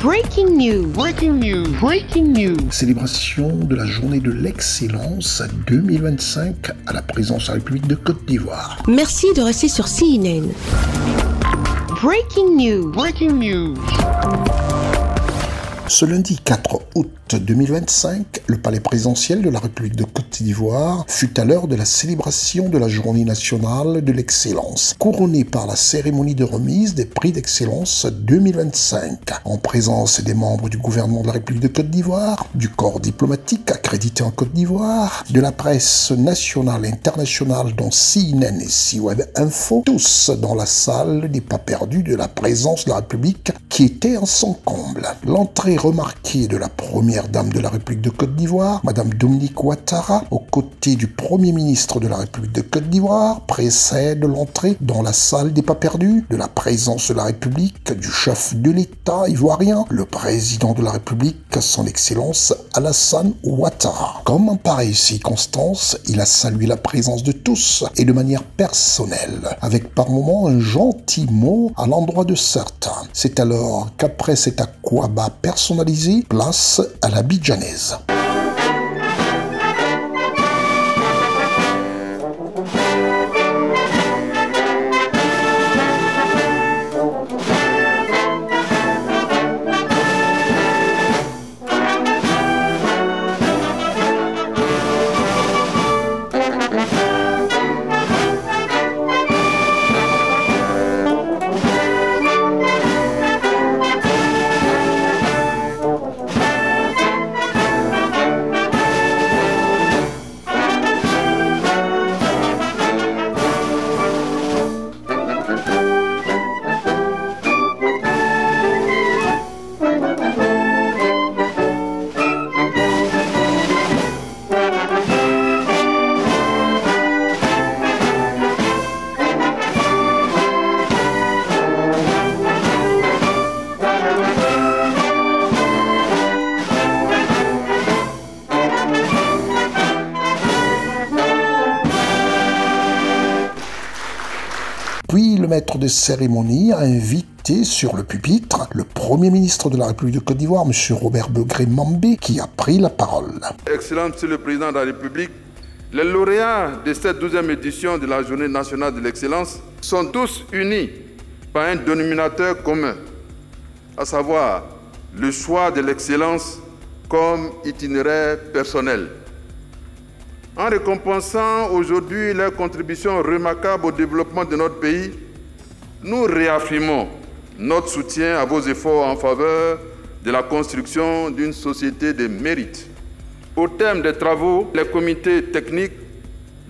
Breaking news. Breaking news. Breaking news. Célébration de la journée de l'excellence 2025 à la présidence de la République de Côte d'Ivoire. Merci de rester sur CNN. Breaking news. Breaking news. Ce lundi 4 août 2025, le palais présidentiel de la République de Côte d'Ivoire fut à l'heure de la célébration de la journée nationale de l'excellence, couronnée par la cérémonie de remise des prix d'excellence 2025, en présence des membres du gouvernement de la République de Côte d'Ivoire, du corps diplomatique accrédité en Côte d'Ivoire, de la presse nationale et internationale dont CNN et CWeb Info, tous dans la salle des pas perdus de la présence de la République qui était en son comble. L'entrée remarquée de la première dame de la République de Côte d'Ivoire, Madame Dominique Ouattara, aux côtés du Premier ministre de la République de Côte d'Ivoire, précède l'entrée dans la salle des pas perdus de la présence de la République du chef de l'État ivoirien, le président de la République, son Excellence Alassane Ouattara. Comme en pareille circonstance, il a salué la présence de tous et de manière personnelle, avec par moments un gentil mot à l'endroit de certains. C'est alors qu'après cet aquaba personnalisé, place à la bidjanaise. Puis le maître de cérémonie a invité sur le pupitre le Premier ministre de la République de Côte d'Ivoire, M. Robert Begré-Mambé, qui a pris la parole. Excellent Monsieur le Président de la République, les lauréats de cette 12e édition de la Journée nationale de l'excellence sont tous unis par un dénominateur commun, à savoir le choix de l'excellence comme itinéraire personnel. En récompensant aujourd'hui leur contribution remarquable au développement de notre pays, nous réaffirmons notre soutien à vos efforts en faveur de la construction d'une société de mérite. Au terme des travaux, les comités techniques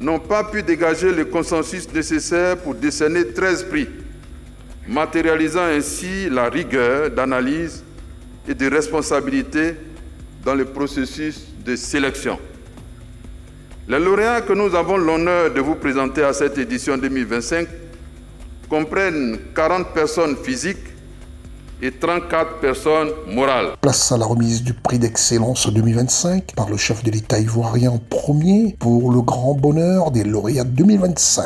n'ont pas pu dégager le consensus nécessaire pour décerner 13 prix, matérialisant ainsi la rigueur d'analyse et de responsabilité dans le processus de sélection. Les lauréats que nous avons l'honneur de vous présenter à cette édition 2025 comprennent 40 personnes physiques et 34 personnes morales. Place à la remise du prix d'excellence 2025 par le chef de l'État ivoirien en premier pour le grand bonheur des lauréats 2025.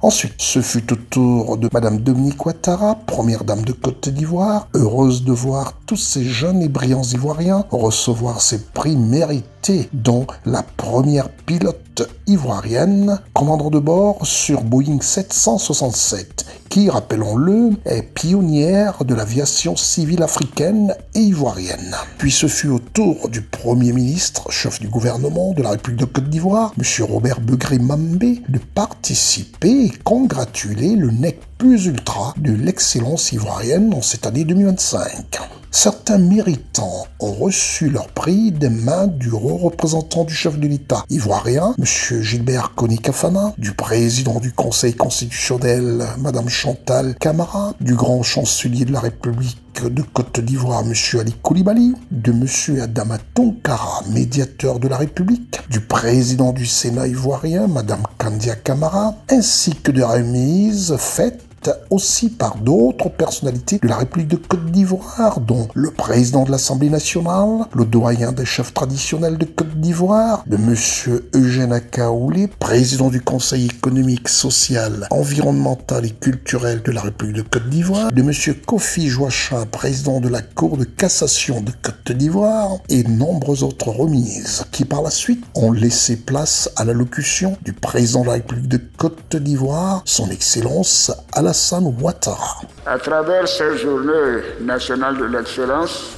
Ensuite, ce fut au tour de Madame Dominique Ouattara, première dame de Côte d'Ivoire, heureuse de voir tous ces jeunes et brillants Ivoiriens recevoir ces prix mérités, dont la première pilote ivoirienne, commandant de bord sur Boeing 767, qui, rappelons-le, est pionnière de l'aviation civile africaine et ivoirienne. Puis ce fut au tour du Premier ministre, chef du gouvernement de la République de Côte d'Ivoire, M. Robert Begré-Mambé, de participer et congratuler le nec plus ultra de l'excellence ivoirienne en cette année 2025. Certains méritants ont reçu leur prix des mains du haut représentant du chef de l'État ivoirien, M. Gilbert Kony-Kafana, du président du Conseil constitutionnel, Mme Chantal Camara, du grand chancelier de la République de Côte d'Ivoire, M. Ali Koulibaly, de M. Adama Tonkara, médiateur de la République, du président du Sénat ivoirien, Mme Kandia Camara, ainsi que de remises faites ensuite aussi par d'autres personnalités de la République de Côte d'Ivoire, dont le président de l'Assemblée nationale, le doyen des chefs traditionnels de Côte d'Ivoire, de monsieur Eugène Akaoulé, président du Conseil économique, social, environnemental et culturel de la République de Côte d'Ivoire, de monsieur Kofi Joacha, président de la Cour de cassation de Côte d'Ivoire, et nombreuses autres remises qui par la suite ont laissé place à l'allocution du président de la République de Côte d'Ivoire, son Excellence Alassane Ouattara. À travers cette journée nationale de l'excellence,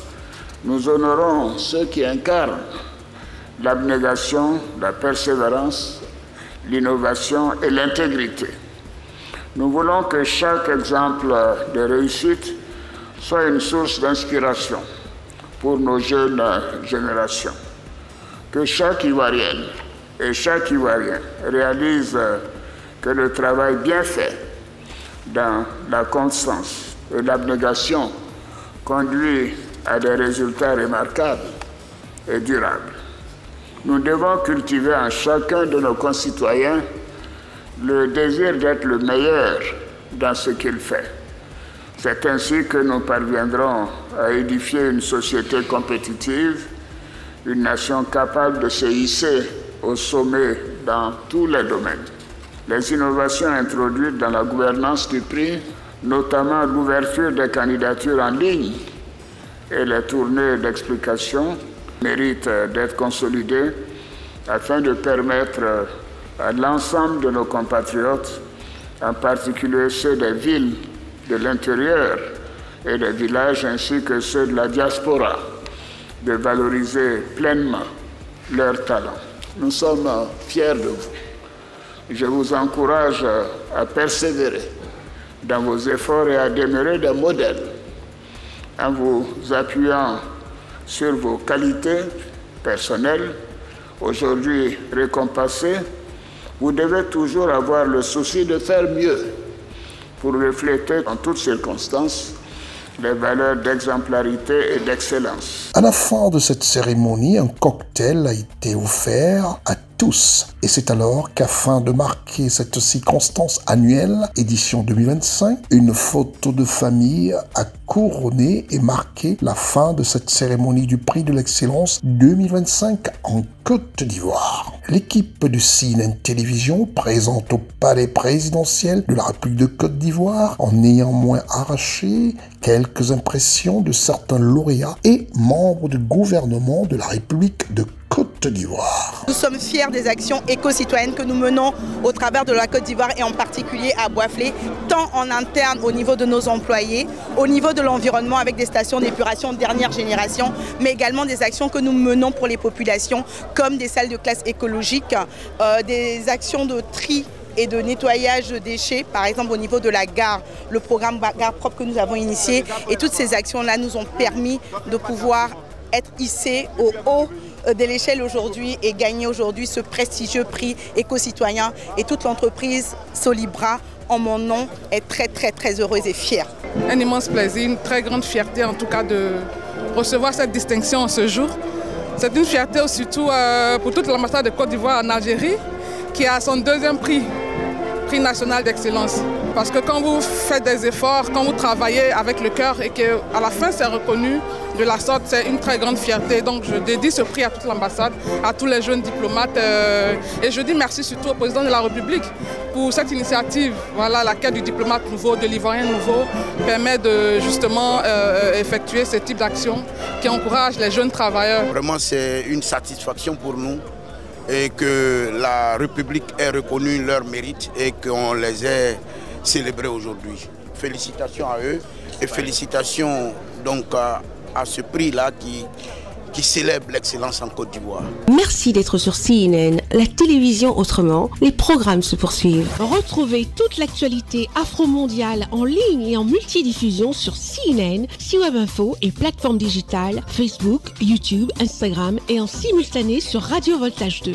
nous honorons ceux qui incarnent l'abnégation, la persévérance, l'innovation et l'intégrité. Nous voulons que chaque exemple de réussite soit une source d'inspiration pour nos jeunes générations. Que chaque Ivoirienne et chaque Ivoirien réalise que le travail bien fait dans la constance et l'abnégation conduit à des résultats remarquables et durables. Nous devons cultiver en chacun de nos concitoyens le désir d'être le meilleur dans ce qu'il fait. C'est ainsi que nous parviendrons à édifier une société compétitive, une nation capable de se hisser au sommet dans tous les domaines. Les innovations introduites dans la gouvernance du prix, notamment l'ouverture des candidatures en ligne et les tournées d'explication, méritent d'être consolidées afin de permettre à l'ensemble de nos compatriotes, en particulier ceux des villes de l'intérieur et des villages ainsi que ceux de la diaspora, de valoriser pleinement leurs talents. Nous sommes fiers de vous. Je vous encourage à persévérer dans vos efforts et à demeurer des modèles en vous appuyant sur vos qualités personnelles, aujourd'hui récompensées. Vous devez toujours avoir le souci de faire mieux pour refléter en toutes circonstances les valeurs d'exemplarité et d'excellence. À la fin de cette cérémonie, un cocktail a été offert à tous. Et c'est alors qu'afin de marquer cette circonstance annuelle, édition 2025, une photo de famille a couronné et marqué la fin de cette cérémonie du prix de l'excellence 2025 en Côte d'Ivoire. L'équipe de CNN Télévision présente au palais présidentiel de la République de Côte d'Ivoire en néanmoins arraché quelques impressions de certains lauréats et membres du gouvernement de la République de Côte d'Ivoire. Nous sommes fiers des actions éco-citoyennes que nous menons au travers de la Côte d'Ivoire et en particulier à Boisflé, tant en interne au niveau de nos employés, au niveau de l'environnement avec des stations d'épuration de dernière génération, mais également des actions que nous menons pour les populations comme des salles de classe écologiques, des actions de tri et de nettoyage de déchets, par exemple au niveau de la gare, le programme Gare Propre que nous avons initié. Et toutes ces actions-là nous ont permis de pouvoir être hissés au haut de l'échelle aujourd'hui et gagner aujourd'hui ce prestigieux prix éco-citoyen. Et toute l'entreprise Solibra, en mon nom, est très heureuse et fière. Un immense plaisir, une très grande fierté en tout cas de recevoir cette distinction en ce jour. C'est une fierté surtout pour toute l'ambassade de Côte d'Ivoire en Algérie qui a son deuxième prix national d'excellence. Parce que quand vous faites des efforts, quand vous travaillez avec le cœur et qu'à la fin c'est reconnu de la sorte, c'est une très grande fierté. Donc je dédie ce prix à toute l'ambassade, à tous les jeunes diplomates. Et je dis merci surtout au président de la République pour cette initiative. Voilà, la quête du diplomate nouveau, de l'Ivoirien nouveau, permet de justement effectuer ce type d'action qui encourage les jeunes travailleurs. Vraiment c'est une satisfaction pour nous et que la République ait reconnu leur mérite et qu'on les ait célébrés aujourd'hui. Félicitations à eux et félicitations donc à ce prix-là qui célèbre l'excellence en Côte d'Ivoire. Merci d'être sur CNN, la télévision autrement. Les programmes se poursuivent. Retrouvez toute l'actualité afro-mondiale en ligne et en multidiffusion sur CNN, C-Web Info et plateformes digitales, Facebook, YouTube, Instagram et en simultané sur Radio Voltage 2.